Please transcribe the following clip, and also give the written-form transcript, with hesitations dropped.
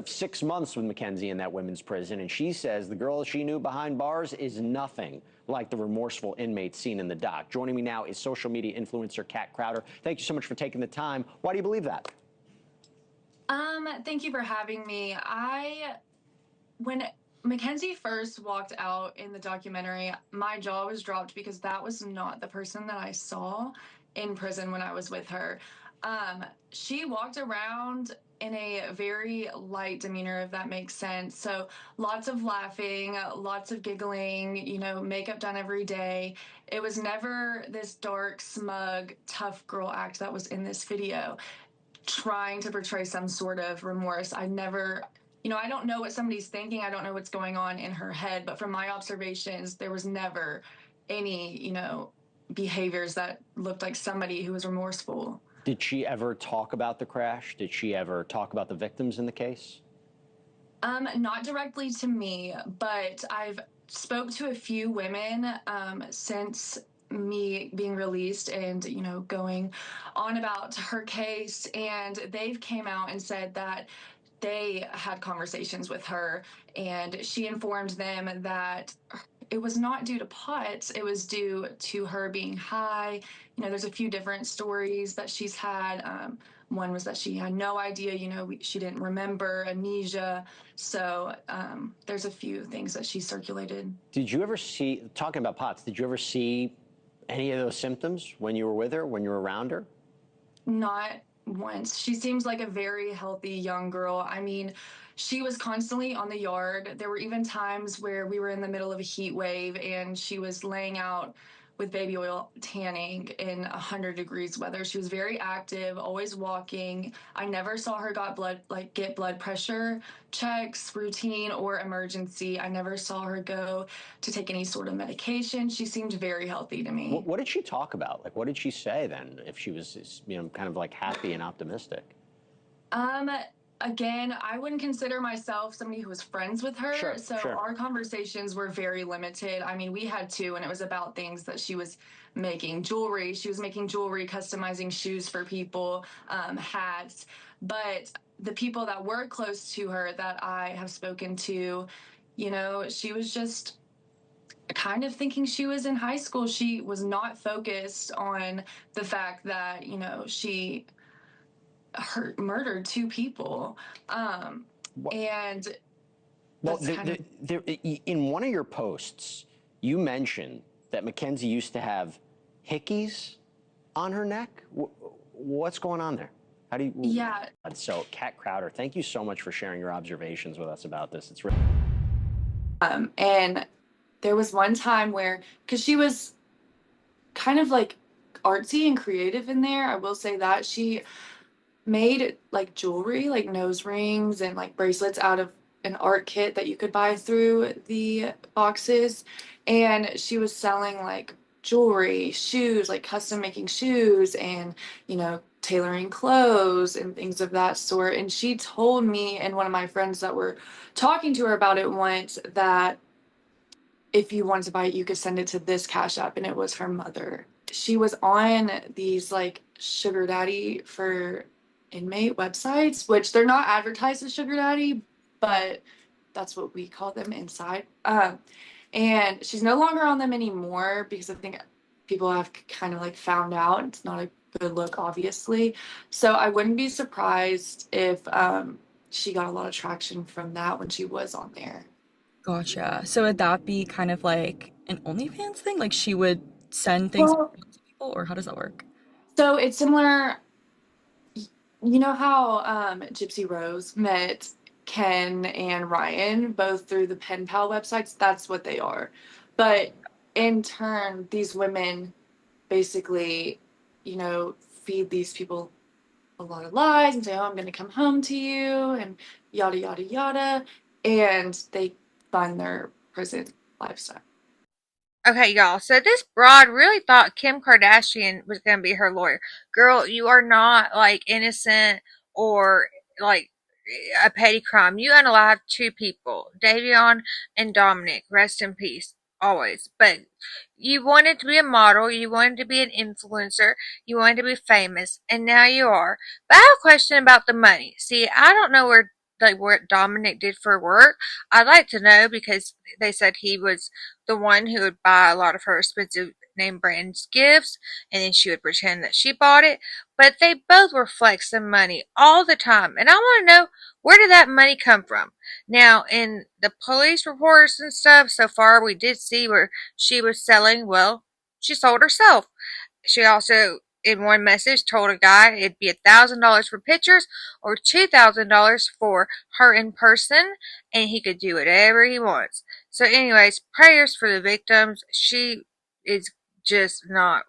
6 months with McKenzie in that women's prison, and she says the girl she knew behind bars is nothing like the remorseful inmates seen in the doc. Joining me now is social media influencer Kat Crowder. Thank you so much for taking the time. Why do you believe that? Thank you for having me. When McKenzie first walked out in the documentary, my jaw was dropped because that was not the person that I saw in prison when I was with her. She walked around in a very light demeanor, if that makes sense. So lots of laughing, lots of giggling, makeup done every day. It was never this dark, smug, tough girl act that was in this video, trying to portray some sort of remorse. I never, I don't know what somebody's thinking. I don't know what's going on in her head, but from my observations, there was never any, behaviors that looked like somebody who was remorseful. Did she ever talk about the crash? Did she ever talk about the victims in the case? Not directly to me, but I've spoke to a few women since me being released and going on about her case, and they've came out and said that they had conversations with her and she informed them that it was not due to pot, it was due to her being high. There's a few different stories that she's had. One was that she had no idea, she didn't remember, amnesia. So there's a few things that she circulated. Did you ever see, talking about POTS, did you ever see any of those symptoms when you were with her, when you were around her? Not once. She seems like a very healthy young girl. I mean, she was constantly on the yard. There were even times where we were in the middle of a heat wave and she was laying out with baby oil tanning in 100 degrees weather. She was very active, always walking. I never saw her get blood pressure checks, routine or emergency. I never saw her go to take any sort of medication. She seemed very healthy to me. What did she talk about? Like, what did she say then, if she was, kind of like happy and optimistic? Um, Again, I wouldn't consider myself somebody who was friends with her, so our conversations were very limited. I mean, we had two, and it was about things that she was making jewelry. She was making jewelry, customizing shoes for people, hats. But the people that were close to her that I have spoken to, she was just kind of thinking she was in high school. She was not focused on the fact that, she murdered two people. And well, in one of your posts, you mentioned that McKenzie used to have hickeys on her neck. What's going on there? How do you? Yeah. So, Kat Crowder, thank you so much for sharing your observations with us about this. It's really. And there was one time where, because she was kind of like artsy and creative in there, I will say that she made like jewelry, like nose rings and like bracelets out of an art kit that you could buy through the boxes. And she was selling like jewelry, shoes, like custom making shoes and, tailoring clothes and things of that sort. And she told me and one of my friends that were talking to her about it once that if you wanted to buy it, you could send it to this Cash App, and it was her mother. She was on these like sugar daddy for inmate websites, which they're not advertised as sugar daddy, but that's what we call them inside. And she's no longer on them anymore because I think people have kind of like found out it's not a good look, obviously. So I wouldn't be surprised if she got a lot of traction from that when she was on there. Gotcha. So would that be kind of like an OnlyFans thing? Like she would send things Well, to people, or how does that work? so it's similar. You know how Gypsy Rose met Ken and Ryan both through the pen pal websites? That's what they are. But in turn, these women basically, feed these people a lot of lies and say, oh, I'm going to come home to you and yada, yada, yada. And they fund their prison lifestyle. Okay, y'all. So this broad really thought Kim Kardashian was gonna be her lawyer. Girl, you are not like innocent or like a petty crime. You unalived two people, Davion and Dominic. Rest in peace, always. But you wanted to be a model. You wanted to be an influencer. You wanted to be famous, and now you are. But I have a question about the money. See, I don't know where like what Dominic did for work? I'd like to know, because they said he was the one who would buy a lot of her expensive name brands gifts, and then she would pretend that she bought it. But they both were flexing money all the time, and I want to know, where did that money come from? Now, in the police reports and stuff, so far we did see where she was selling. Well, she sold herself. She also, in one message, told a guy it'd be $1,000 for pictures or $2,000 for her in person, and he could do whatever he wants. So, anyways, prayers for the victims. She is just not